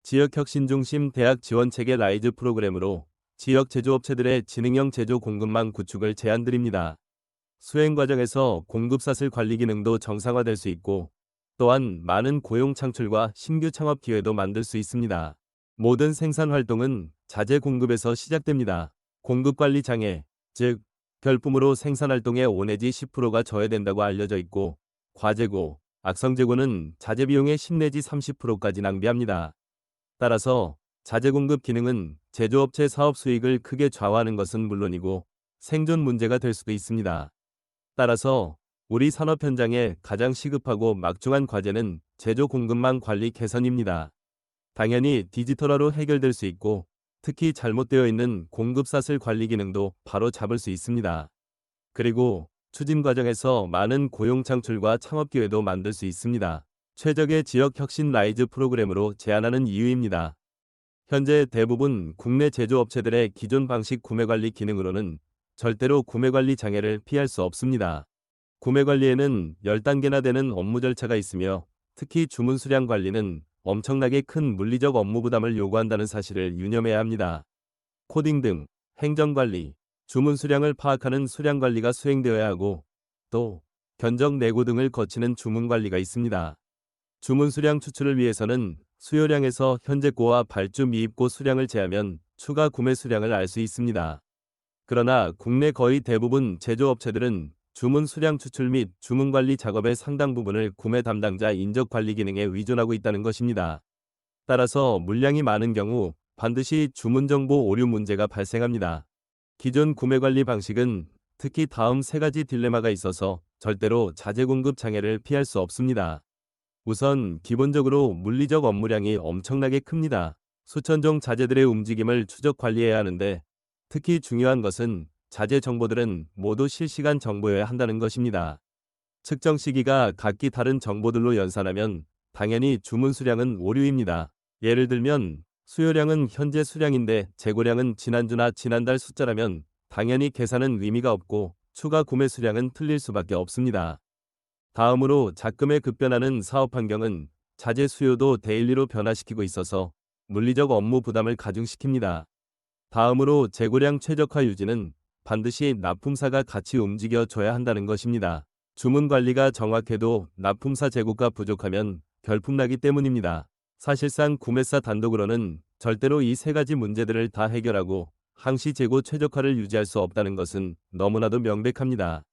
지역혁신 중심 대학 지원체계 라이즈 프로그램으로 지역 제조업체들의 지능형 제조 공급망 구축을 제안드립니다. 수행 과정에서 공급사슬 관리 기능도 정상화될 수 있고 또한 많은 고용 창출과 신규 창업 기회도 만들 수 있습니다. 모든 생산 활동은 자재 공급에서 시작됩니다. 공급 관리 장애, 즉 결품으로 생산 활동의 5 내지 10%가 저해된다고 알려져 있고 과재고, 악성재고는 자재 비용의 10 내지 30%까지 낭비합니다. 따라서 자재 공급 기능은 제조업체 사업 수익을 크게 좌우하는 것은 물론이고 생존 문제가 될 수도 있습니다. 따라서 우리 산업 현장에 가장 시급하고 막중한 과제는 제조 공급망 관리 개선입니다. 당연히 디지털화로 해결될 수 있고 특히 잘못되어 있는 공급사슬 관리 기능도 바로 잡을 수 있습니다. 그리고 추진 과정에서 많은 고용 창출과 창업 기회도 만들 수 있습니다. 최적의 지역 혁신 라이즈 프로그램으로 제안하는 이유입니다. 현재 대부분 국내 제조업체들의 기존 방식 구매관리 기능으로는 절대로 구매관리 장애를 피할 수 없습니다. 구매관리에는 10단계나 되는 업무 절차가 있으며 특히 주문 수량 관리는 엄청나게 큰 물리적 업무 부담을 요구한다는 사실을 유념해야 합니다. 코딩 등 행정관리, 주문 수량을 파악하는 수량 관리가 수행되어야 하고 또 견적 내고 등을 거치는 주문 관리가 있습니다. 주문 수량 추출을 위해서는 수요량에서 현재고와 발주 미입고 수량을 제하면 추가 구매 수량을 알 수 있습니다. 그러나 국내 거의 대부분 제조업체들은 주문 수량 추출 및 주문 관리 작업의 상당 부분을 구매 담당자 인적 관리 기능에 의존하고 있다는 것입니다. 따라서 물량이 많은 경우 반드시 주문 정보 오류 문제가 발생합니다. 기존 구매 관리 방식은 특히 다음 3가지 딜레마가 있어서 절대로 자재 공급 장애를 피할 수 없습니다. 우선 기본적으로 물리적 업무량이 엄청나게 큽니다. 수천 종 자재들의 움직임을 추적 관리해야 하는데 특히 중요한 것은 자재 정보들은 모두 실시간 정보여야 한다는 것입니다. 측정 시기가 각기 다른 정보들로 연산하면 당연히 주문 수량은 오류입니다. 예를 들면 수요량은 현재 수량인데 재고량은 지난주나 지난달 숫자라면 당연히 계산은 의미가 없고 추가 구매 수량은 틀릴 수밖에 없습니다. 다음으로 작금의 급변하는 사업 환경은 자재 수요도 데일리로 변화시키고 있어서 물리적 업무 부담을 가중시킵니다. 다음으로 재고량 최적화 유지는 반드시 납품사가 같이 움직여 줘야 한다는 것입니다. 주문 관리가 정확해도 납품사 재고가 부족하면 결품나기 때문입니다. 사실상 구매사 단독으로는 절대로 이 3가지 문제들을 다 해결하고 항시 재고 최적화를 유지할 수 없다는 것은 너무나도 명백합니다.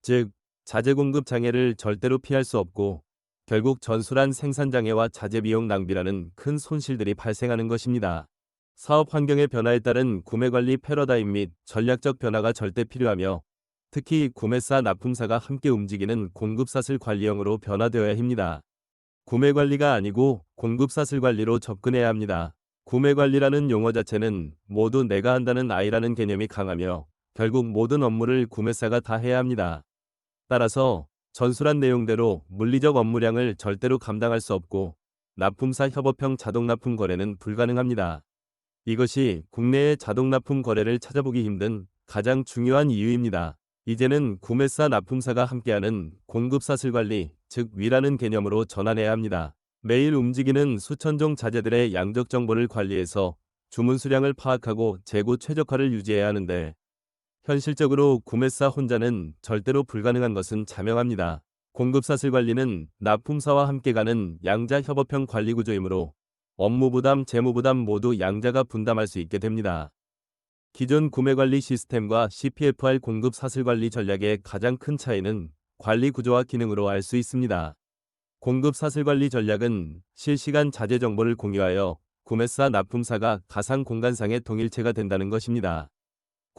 즉, 자재 공급 장애를 절대로 피할 수 없고 결국 전술한 생산 장애와 자재 비용 낭비라는 큰 손실들이 발생하는 것입니다. 사업 환경의 변화에 따른 구매 관리 패러다임 및 전략적 변화가 절대 필요하며 특히 구매사 납품사가 함께 움직이는 공급사슬 관리형으로 변화되어야 합니다. 구매 관리가 아니고 공급사슬 관리로 접근해야 합니다. 구매 관리라는 용어 자체는 모두 내가 한다는 아이라는 개념이 강하며 결국 모든 업무를 구매사가 다 해야 합니다. 따라서 전술한 내용대로 물리적 업무량을 절대로 감당할 수 없고 납품사 협업형 자동납품 거래는 불가능합니다. 이것이 국내의 자동납품 거래를 찾아보기 힘든 가장 중요한 이유입니다. 이제는 구매사 납품사가 함께하는 공급사슬 관리, 즉 위라는 개념으로 전환해야 합니다. 매일 움직이는 수천 종 자재들의 양적 정보를 관리해서 주문 수량을 파악하고 재고 최적화를 유지해야 하는데 현실적으로 구매사 혼자는 절대로 불가능한 것은 자명합니다. 공급사슬 관리는 납품사와 함께 가는 양자 협업형 관리 구조이므로 업무 부담, 재무 부담 모두 양자가 분담할 수 있게 됩니다. 기존 구매 관리 시스템과 CPFR 공급 사슬 관리 전략의 가장 큰 차이는 관리 구조와 기능으로 알 수 있습니다. 공급 사슬 관리 전략은 실시간 자재 정보를 공유하여 구매사 납품사가 가상 공간상의 동일체가 된다는 것입니다.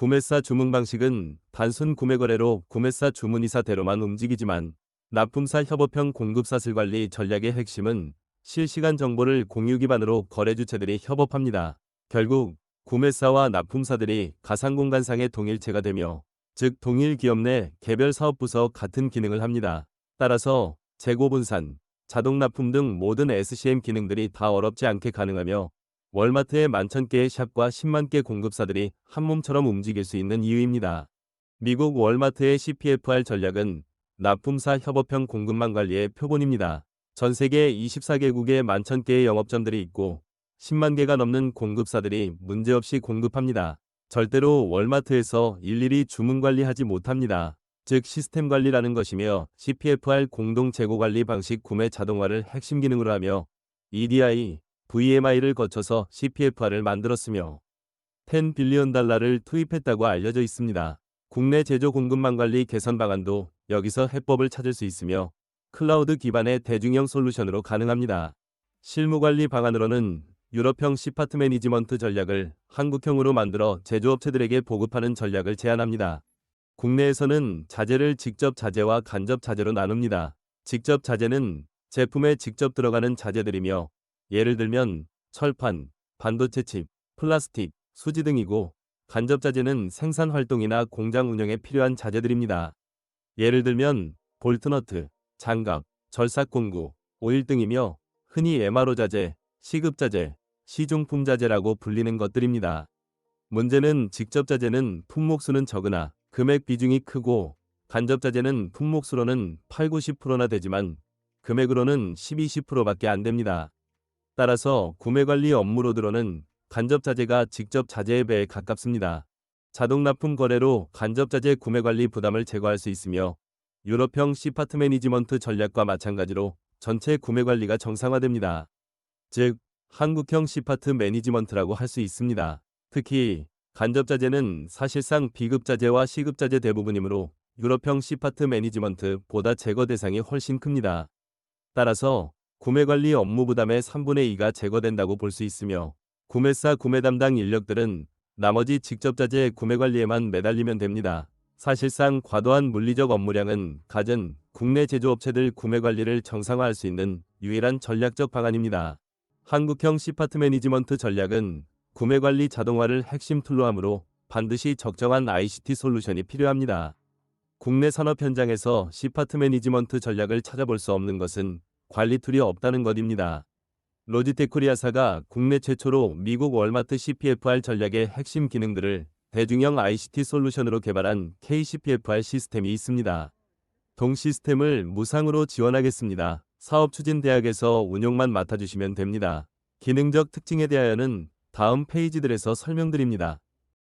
구매사 주문 방식은 단순 구매 거래로 구매사 주문이사대로만 움직이지만 납품사 협업형 공급 사슬 관리 전략의 핵심은 실시간 정보를 공유 기반으로 거래 주체들이 협업합니다. 결국 구매사와 납품사들이 가상 공간상의 동일체가 되며 즉 동일 기업 내 개별 사업부서 같은 기능을 합니다. 따라서 재고 분산, 자동 납품 등 모든 SCM 기능들이 다 어렵지 않게 가능하며 월마트의 11,000개의 샵과 10만 개 공급사들이 한 몸처럼 움직일 수 있는 이유입니다. 미국 월마트의 CPFR 전략은 납품사 협업형 공급망 관리의 표본입니다. 전 세계 24개국에 11,000개의 영업점들이 있고 10만 개가 넘는 공급사들이 문제없이 공급합니다. 절대로 월마트에서 일일이 주문 관리하지 못합니다. 즉 시스템 관리라는 것이며 CPFR 공동 재고 관리 방식 구매 자동화를 핵심 기능으로 하며 EDI, VMI를 거쳐서 CPFR을 만들었으며 10 빌리언 달러를 투입했다고 알려져 있습니다. 국내 제조 공급망 관리 개선 방안도 여기서 해법을 찾을 수 있으며 클라우드 기반의 대중형 솔루션으로 가능합니다. 실무 관리 방안으로는 유럽형 시파트 매니지먼트 전략을 한국형으로 만들어 제조업체들에게 보급하는 전략을 제안합니다. 국내에서는 자재를 직접 자재와 간접 자재로 나눕니다. 직접 자재는 제품에 직접 들어가는 자재들이며 예를 들면 철판, 반도체 칩, 플라스틱, 수지 등이고 간접 자재는 생산 활동이나 공장 운영에 필요한 자재들입니다. 예를 들면 볼트너트, 장갑, 절삭 공구, 오일 등이며 흔히 MRO 자재, 시급 자재, 시중품 자재라고 불리는 것들입니다. 문제는 직접 자재는 품목수는 적으나 금액 비중이 크고 간접 자재는 품목수로는 8, 90%나 되지만 금액으로는 10, 20%밖에 안 됩니다. 따라서 구매관리 업무로드로는 간접 자재가 직접 자재에 배에 가깝습니다. 자동 납품 거래로 간접 자재 구매관리 부담을 제거할 수 있으며 유럽형 시파트 매니지먼트 전략과 마찬가지로 전체 구매관리가 정상화됩니다. 즉 한국형 시파트 매니지먼트라고 할 수 있습니다. 특히 간접 자재는 사실상 비급 자재와 시급 자재 대부분이므로 유럽형 시파트 매니지먼트보다 제거 대상이 훨씬 큽니다. 따라서 구매관리 업무 부담의 3분의 2가 제거된다고 볼 수 있으며 구매사 구매 담당 인력들은 나머지 직접 자재 구매 관리에만 매달리면 됩니다. 사실상 과도한 물리적 업무량은 갖은 국내 제조업체들 구매 관리를 정상화할 수 있는 유일한 전략적 방안입니다. 한국형 시파트 매니지먼트 전략은 구매 관리 자동화를 핵심 툴로 하므로 반드시 적정한 ICT 솔루션이 필요합니다. 국내 산업 현장에서 시파트 매니지먼트 전략을 찾아볼 수 없는 것은 관리 툴이 없다는 것입니다. 로지텍 코리아사가 국내 최초로 미국 월마트 CPFR 전략의 핵심 기능들을 대중형 ICT 솔루션으로 개발한 KCPFR 시스템이 있습니다. 동 시스템을 무상으로 지원하겠습니다. 사업추진대학에서 운용만 맡아주시면 됩니다. 기능적 특징에 대하여는 다음 페이지들에서 설명드립니다.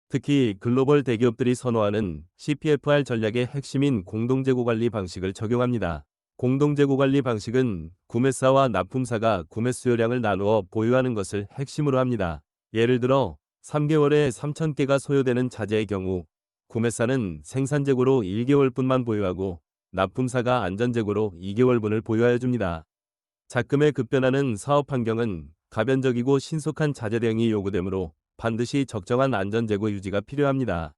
특히 글로벌 대기업들이 선호하는 CPFR 전략의 핵심인 공동재고 관리 방식을 적용합니다. 공동재고 관리 방식은 구매사와 납품사가 구매 수요량을 나누어 보유하는 것을 핵심으로 합니다. 예를 들어 3개월에 3,000개가 소요되는 자재의 경우 구매사는 생산재고로 1개월분만 보유하고 납품사가 안전재고로 2개월분을 보유하여 줍니다. 작금의 급변하는 사업 환경은 가변적이고 신속한 자재 대응이 요구되므로 반드시 적정한 안전재고 유지가 필요합니다.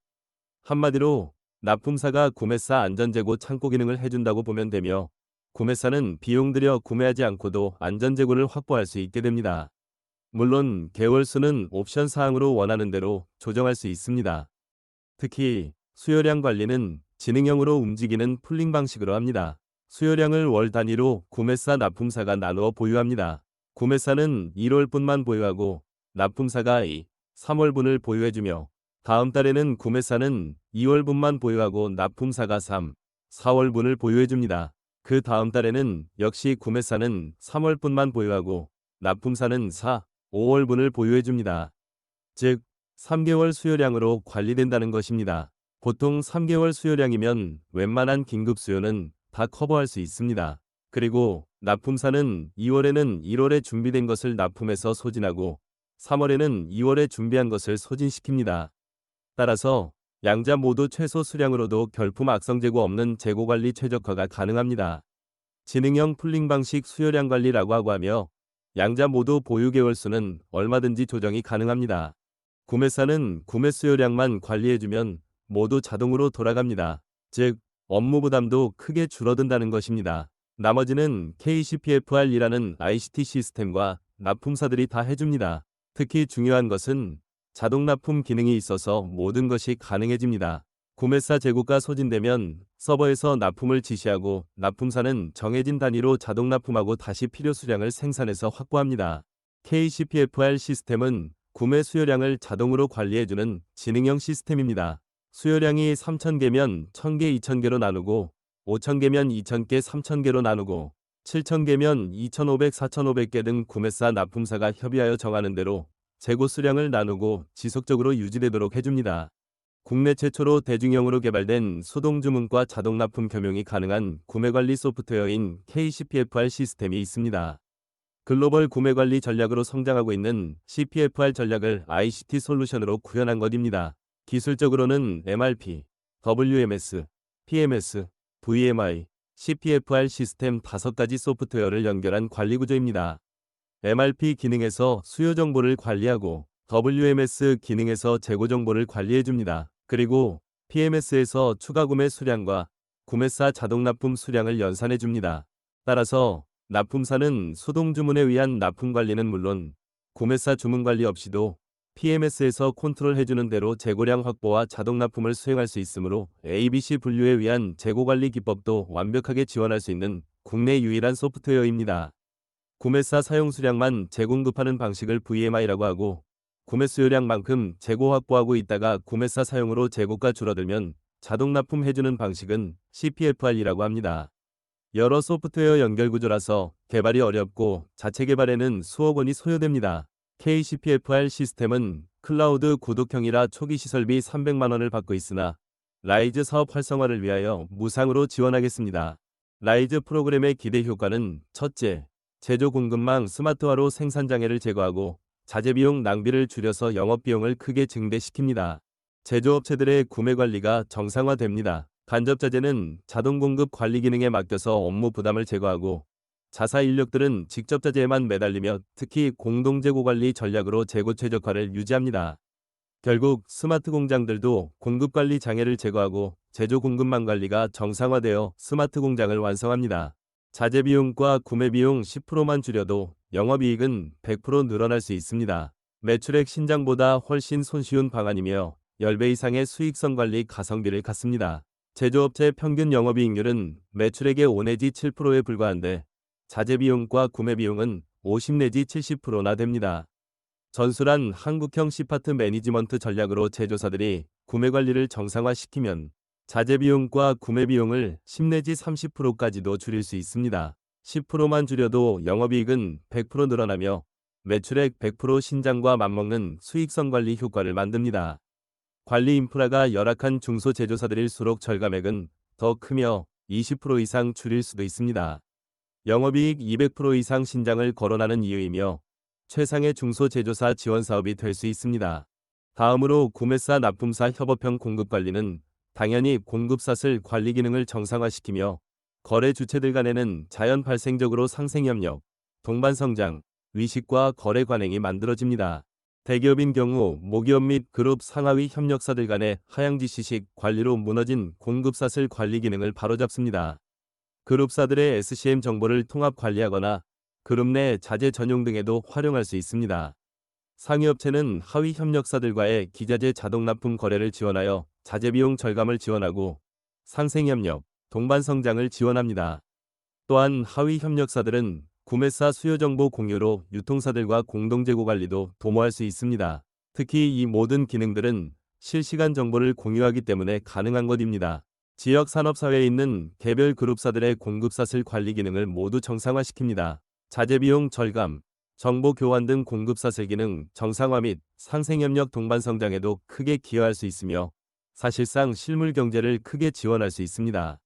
한마디로 납품사가 구매사 안전재고 창고 기능을 해준다고 보면 되며 구매사는 비용 들여 구매하지 않고도 안전재고를 확보할 수 있게 됩니다. 물론 개월수는 옵션 사항으로 원하는 대로 조정할 수 있습니다. 특히 수요량 관리는 지능형으로 움직이는 풀링 방식으로 합니다. 수요량을 월 단위로 구매사 납품사가 나누어 보유합니다. 구매사는 1월분만 보유하고 납품사가 2, 3월분을 보유해주며 다음 달에는 구매사는 2월분만 보유하고 납품사가 3, 4월분을 보유해줍니다. 그 다음 달에는 역시 구매사는 3월분만 보유하고 납품사는 4, 5월분을 보유해줍니다. 즉 3개월 수요량으로 관리된다는 것입니다. 보통 3개월 수요량이면 웬만한 긴급 수요는 다 커버할 수 있습니다. 그리고 납품사는 2월에는 1월에 준비된 것을 납품해서 소진하고 3월에는 2월에 준비한 것을 소진시킵니다. 따라서 양자 모두 최소 수량으로도 결품 악성 재고 없는 재고 관리 최적화가 가능합니다. 지능형 풀링 방식 수요량 관리라고 하고 하며 양자 모두 보유 개월수는 얼마든지 조정이 가능합니다. 구매사는 구매 수요량만 관리해주면 모두 자동으로 돌아갑니다. 즉 업무 부담도 크게 줄어든다는 것입니다. 나머지는 KCPFR이라는 ICT 시스템과 납품사들이 다 해줍니다. 특히 중요한 것은 자동 납품 기능이 있어서 모든 것이 가능해집니다. 구매사 재고가 소진되면 서버에서 납품을 지시하고 납품사는 정해진 단위로 자동 납품하고 다시 필요 수량을 생산해서 확보합니다. KCPFR 시스템은 구매 수요량을 자동으로 관리해주는 지능형 시스템입니다. 수요량이 3,000개면 1,000개 2,000개로 나누고 5,000개면 2,000개 3,000개로 나누고 7,000개면 2,500, 4,500개 등 구매사 납품사가 협의하여 정하는 대로 재고 수량을 나누고 지속적으로 유지되도록 해줍니다. 국내 최초로 대중형으로 개발된 수동주문과 자동납품 겸용이 가능한 구매관리 소프트웨어인 KCPFR 시스템이 있습니다. 글로벌 구매관리 전략으로 성장하고 있는 CPFR 전략을 ICT 솔루션으로 구현한 것입니다. 기술적으로는 MRP, WMS, PMS, VMI, CPFR 시스템 5가지 소프트웨어를 연결한 관리 구조입니다. MRP 기능에서 수요 정보를 관리하고 WMS 기능에서 재고 정보를 관리해줍니다. 그리고 PMS에서 추가 구매 수량과 구매사 자동 납품 수량을 연산해줍니다. 따라서 납품사는 수동 주문에 의한 납품 관리는 물론 구매사 주문 관리 없이도 PMS에서 컨트롤해주는 대로 재고량 확보와 자동 납품을 수행할 수 있으므로 ABC 분류에 의한 재고 관리 기법도 완벽하게 지원할 수 있는 국내 유일한 소프트웨어입니다. 구매사 사용 수량만 재공급하는 방식을 VMI라고 하고 구매 수요량만큼 재고 확보하고 있다가 구매사 사용으로 재고가 줄어들면 자동 납품해주는 방식은 CPFR이라고 합니다. 여러 소프트웨어 연결 구조라서 개발이 어렵고 자체 개발에는 수억 원이 소요됩니다. KCPFR 시스템은 클라우드 구독형이라 초기 시설비 300만 원을 받고 있으나 라이즈 사업 활성화를 위하여 무상으로 지원하겠습니다. 라이즈 프로그램의 기대 효과는 첫째, 제조 공급망 스마트화로 생산 장애를 제거하고 자재비용 낭비를 줄여서 영업비용을 크게 증대시킵니다. 제조업체들의 구매 관리가 정상화됩니다. 간접자재는 자동 공급 관리 기능에 맡겨서 업무 부담을 제거하고 자사 인력들은 직접 자재에만 매달리며 특히 공동재고 관리 전략으로 재고 최적화를 유지합니다. 결국 스마트 공장들도 공급 관리 장애를 제거하고 제조 공급망 관리가 정상화되어 스마트 공장을 완성합니다. 자재 비용과 구매 비용 10%만 줄여도 영업이익은 100% 늘어날 수 있습니다. 매출액 신장보다 훨씬 손쉬운 방안이며 10배 이상의 수익성 관리 가성비를 갖습니다. 제조업체 평균 영업이익률은 매출액의 5 내지 7%에 불과한데 자재 비용과 구매 비용은 50 내지 70%나 됩니다. 전술한 한국형 C파트 매니지먼트 전략으로 제조사들이 구매 관리를 정상화시키면 자재 비용과 구매 비용을 10 내지 30%까지도 줄일 수 있습니다. 10%만 줄여도 영업이익은 100% 늘어나며 매출액 100% 신장과 맞먹는 수익성 관리 효과를 만듭니다. 관리 인프라가 열악한 중소제조사들일수록 절감액은 더 크며 20% 이상 줄일 수도 있습니다. 영업이익 200% 이상 신장을 거론하는 이유이며 최상의 중소제조사 지원 사업이 될 수 있습니다. 다음으로 구매사 납품사 협업형 공급관리는 당연히 공급사슬 관리 기능을 정상화시키며 거래 주체들 간에는 자연 발생적으로 상생협력, 동반성장, 위식과 거래 관행이 만들어집니다. 대기업인 경우 모기업 및 그룹 상하위 협력사들 간의 하향지시식 관리로 무너진 공급사슬 관리 기능을 바로잡습니다. 그룹사들의 SCM 정보를 통합 관리하거나 그룹 내 자재 전용 등에도 활용할 수 있습니다. 상위업체는 하위 협력사들과의 기자재 자동 납품 거래를 지원하여 자재비용 절감을 지원하고 상생협력, 동반성장을 지원합니다. 또한 하위 협력사들은 구매사 수요정보 공유로 유통사들과 공동재고 관리도 도모할 수 있습니다. 특히 이 모든 기능들은 실시간 정보를 공유하기 때문에 가능한 것입니다. 지역 산업사회에 있는 개별 그룹사들의 공급사슬 관리 기능을 모두 정상화시킵니다. 자재비용 절감, 정보 교환 등 공급사슬 기능 정상화 및 상생협력 동반성장에도 크게 기여할 수 있으며 사실상 실물 경제를 크게 지원할 수 있습니다.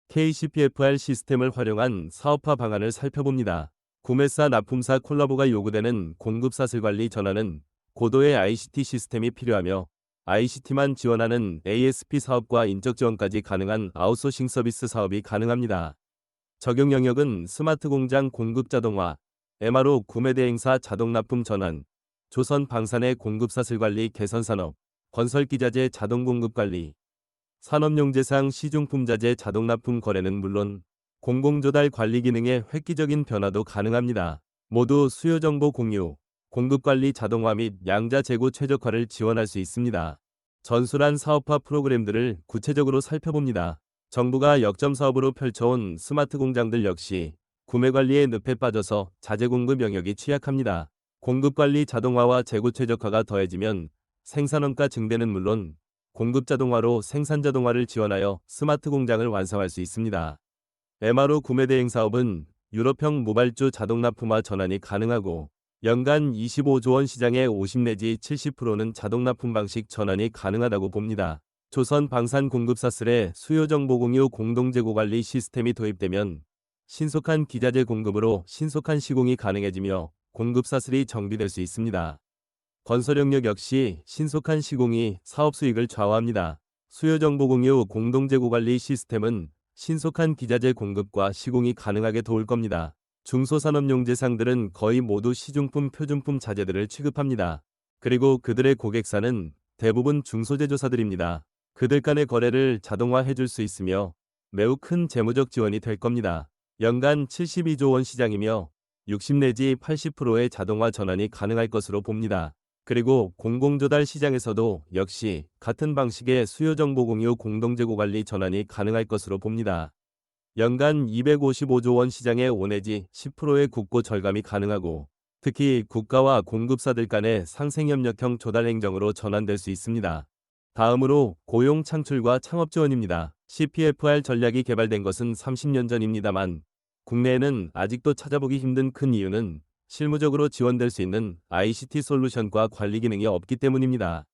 KCPFR 시스템을 활용한 사업화 방안을 살펴봅니다. 구매사 납품사 콜라보가 요구되는 공급사슬 관리 전환은 고도의 ICT 시스템이 필요하며 ICT만 지원하는 ASP 사업과 인적 지원까지 가능한 아웃소싱 서비스 사업이 가능합니다. 적용 영역은 스마트 공장 공급 자동화, MRO 구매 대행사 자동 납품 전환, 조선 방산의 공급사슬 관리 개선 산업, 건설 기자재 자동 공급 관리, 산업용재상 시중품 자재 자동 납품 거래는 물론 공공조달 관리 기능의 획기적인 변화도 가능합니다. 모두 수요 정보 공유, 공급 관리 자동화 및 양자 재고 최적화를 지원할 수 있습니다. 전술한 사업화 프로그램들을 구체적으로 살펴봅니다. 정부가 역점 사업으로 펼쳐온 스마트 공장들 역시 구매 관리의 늪에 빠져서 자재 공급 영역이 취약합니다. 공급 관리 자동화와 재고 최적화가 더해지면 생산원가 증대는 물론 공급 자동화로 생산 자동화를 지원하여 스마트 공장을 완성할 수 있습니다. MRO 구매 대행 사업은 유럽형 모발주 자동 납품화 전환이 가능하고 연간 25조 원 시장의 50 내지 70%는 자동 납품 방식 전환이 가능하다고 봅니다. 조선 방산 공급사슬의 수요 정보 공유 공동 재고 관리 시스템이 도입되면 신속한 기자재 공급으로 신속한 시공이 가능해지며 공급사슬이 정비될 수 있습니다. 건설 영역 역시 신속한 시공이 사업 수익을 좌우합니다. 수요 정보 공유 공동 재고 관리 시스템은 신속한 기자재 공급과 시공이 가능하게 도울 겁니다. 중소산업용재상들은 거의 모두 시중품 표준품 자재들을 취급합니다. 그리고 그들의 고객사는 대부분 중소제조사들입니다. 그들 간의 거래를 자동화해 줄 수 있으며 매우 큰 재무적 지원이 될 겁니다. 연간 72조 원 시장이며 60 내지 80%의 자동화 전환이 가능할 것으로 봅니다. 그리고 공공조달 시장에서도 역시 같은 방식의 수요 정보 공유 공동재고 관리 전환이 가능할 것으로 봅니다. 연간 255조 원 시장의 5 내지 10%의 국고 절감이 가능하고 특히 국가와 공급사들 간의 상생협력형 조달 행정으로 전환될 수 있습니다. 다음으로 고용 창출과 창업 지원입니다. CPFR 전략이 개발된 것은 30년 전입니다만 국내에는 아직도 찾아보기 힘든 큰 이유는 실무적으로 지원될 수 있는 ICT 솔루션과 관리 기능이 없기 때문입니다.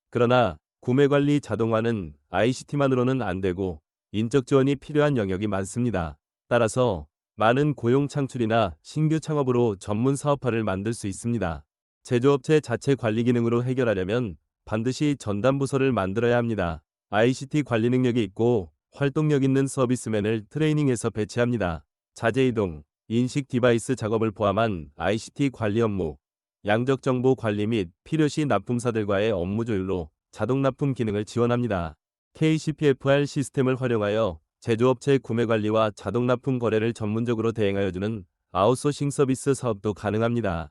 그러나 구매관리 자동화는 ICT만으로는 안 되고 인적 지원이 필요한 영역이 많습니다. 따라서 많은 고용 창출이나 신규 창업으로 전문 사업화를 만들 수 있습니다. 제조업체 자체 관리 기능으로 해결하려면 반드시 전담 부서를 만들어야 합니다. ICT 관리 능력이 있고 활동력 있는 서비스맨을 트레이닝해서 배치합니다. 자재 이동, 인식 디바이스 작업을 포함한 ICT 관리 업무, 양적 정보 관리 및 필요시 납품사들과의 업무 조율로 자동 납품 기능을 지원합니다. KCPFR 시스템을 활용하여 제조업체 구매 관리와 자동 납품 거래를 전문적으로 대행하여주는 아웃소싱 서비스 사업도 가능합니다.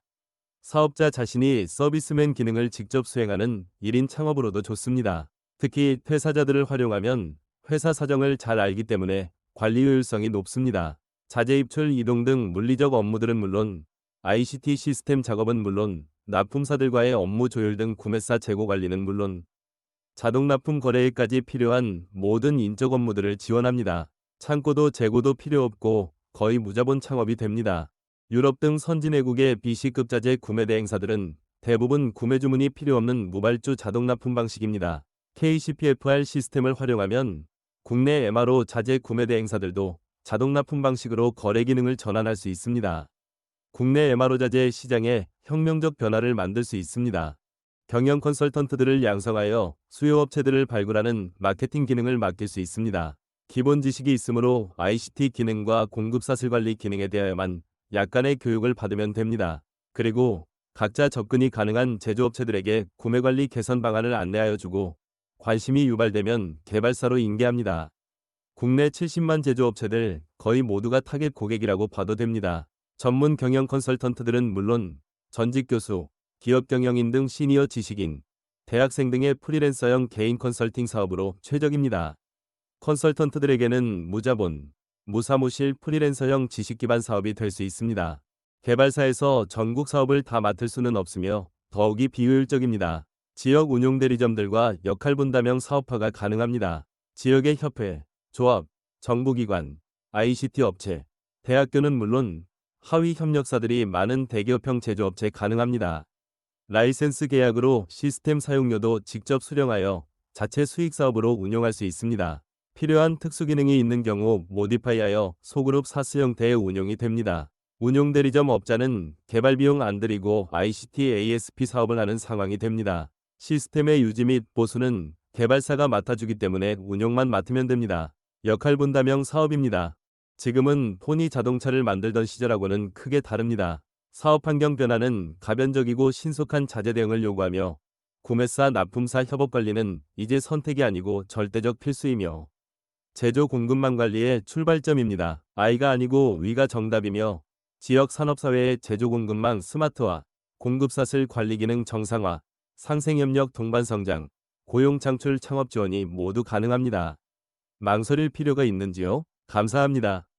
사업자 자신이 서비스맨 기능을 직접 수행하는 1인 창업으로도 좋습니다. 특히 퇴사자들을 활용하면 회사 사정을 잘 알기 때문에 관리 효율성이 높습니다. 자재 입출 이동 등 물리적 업무들은 물론 ICT 시스템 작업은 물론 납품사들과의 업무 조율 등 구매사 재고 관리는 물론 자동 납품 거래에까지 필요한 모든 인적 업무들을 지원합니다. 창고도 재고도 필요 없고 거의 무자본 창업이 됩니다. 유럽 등 선진외국의 BC급 자재 구매 대행사들은 대부분 구매 주문이 필요 없는 무발주 자동 납품 방식입니다. KCPFR 시스템을 활용하면 국내 MRO 자재 구매 대행사들도 자동 납품 방식으로 거래 기능을 전환할 수 있습니다. 국내 MRO 자재 시장에 혁명적 변화를 만들 수 있습니다. 경영 컨설턴트들을 양성하여 수요업체들을 발굴하는 마케팅 기능을 맡길 수 있습니다. 기본 지식이 있으므로 ICT 기능과 공급사슬 관리 기능에 대하여만 약간의 교육을 받으면 됩니다. 그리고 각자 접근이 가능한 제조업체들에게 구매관리 개선 방안을 안내하여 주고 관심이 유발되면 개발사로 인계합니다. 국내 70만 제조업체들 거의 모두가 타겟 고객이라고 봐도 됩니다. 전문 경영 컨설턴트들은 물론 전직 교수, 기업 경영인 등 시니어 지식인, 대학생 등의 프리랜서형 개인 컨설팅 사업으로 최적입니다. 컨설턴트들에게는 무자본, 무사무실 프리랜서형 지식 기반 사업이 될 수 있습니다. 개발사에서 전국 사업을 다 맡을 수는 없으며 더욱이 비효율적입니다. 지역 운용 대리점들과 역할 분담형 사업화가 가능합니다. 지역의 협회, 조합, 정부기관, ICT 업체, 대학교는 물론 하위 협력사들이 많은 대기업형 제조업체 가능합니다. 라이센스 계약으로 시스템 사용료도 직접 수령하여 자체 수익 사업으로 운용할 수 있습니다. 필요한 특수 기능이 있는 경우 모디파이하여 소그룹 사스 형태의 운용이 됩니다. 운용 대리점 업자는 개발 비용 안 들이고 ICT ASP 사업을 하는 상황이 됩니다. 시스템의 유지 및 보수는 개발사가 맡아주기 때문에 운용만 맡으면 됩니다. 역할 분담형 사업입니다. 지금은 폰이 자동차를 만들던 시절하고는 크게 다릅니다. 사업 환경 변화는 가변적이고 신속한 자재 대응을 요구하며 구매사 납품사 협업 관리는 이제 선택이 아니고 절대적 필수이며 제조 공급망 관리의 출발점입니다. I가 아니고 위가 정답이며 지역 산업사회의 제조 공급망 스마트화, 공급사슬 관리 기능 정상화, 상생협력 동반 성장, 고용 창출 창업 지원이 모두 가능합니다. 망설일 필요가 있는지요? 감사합니다.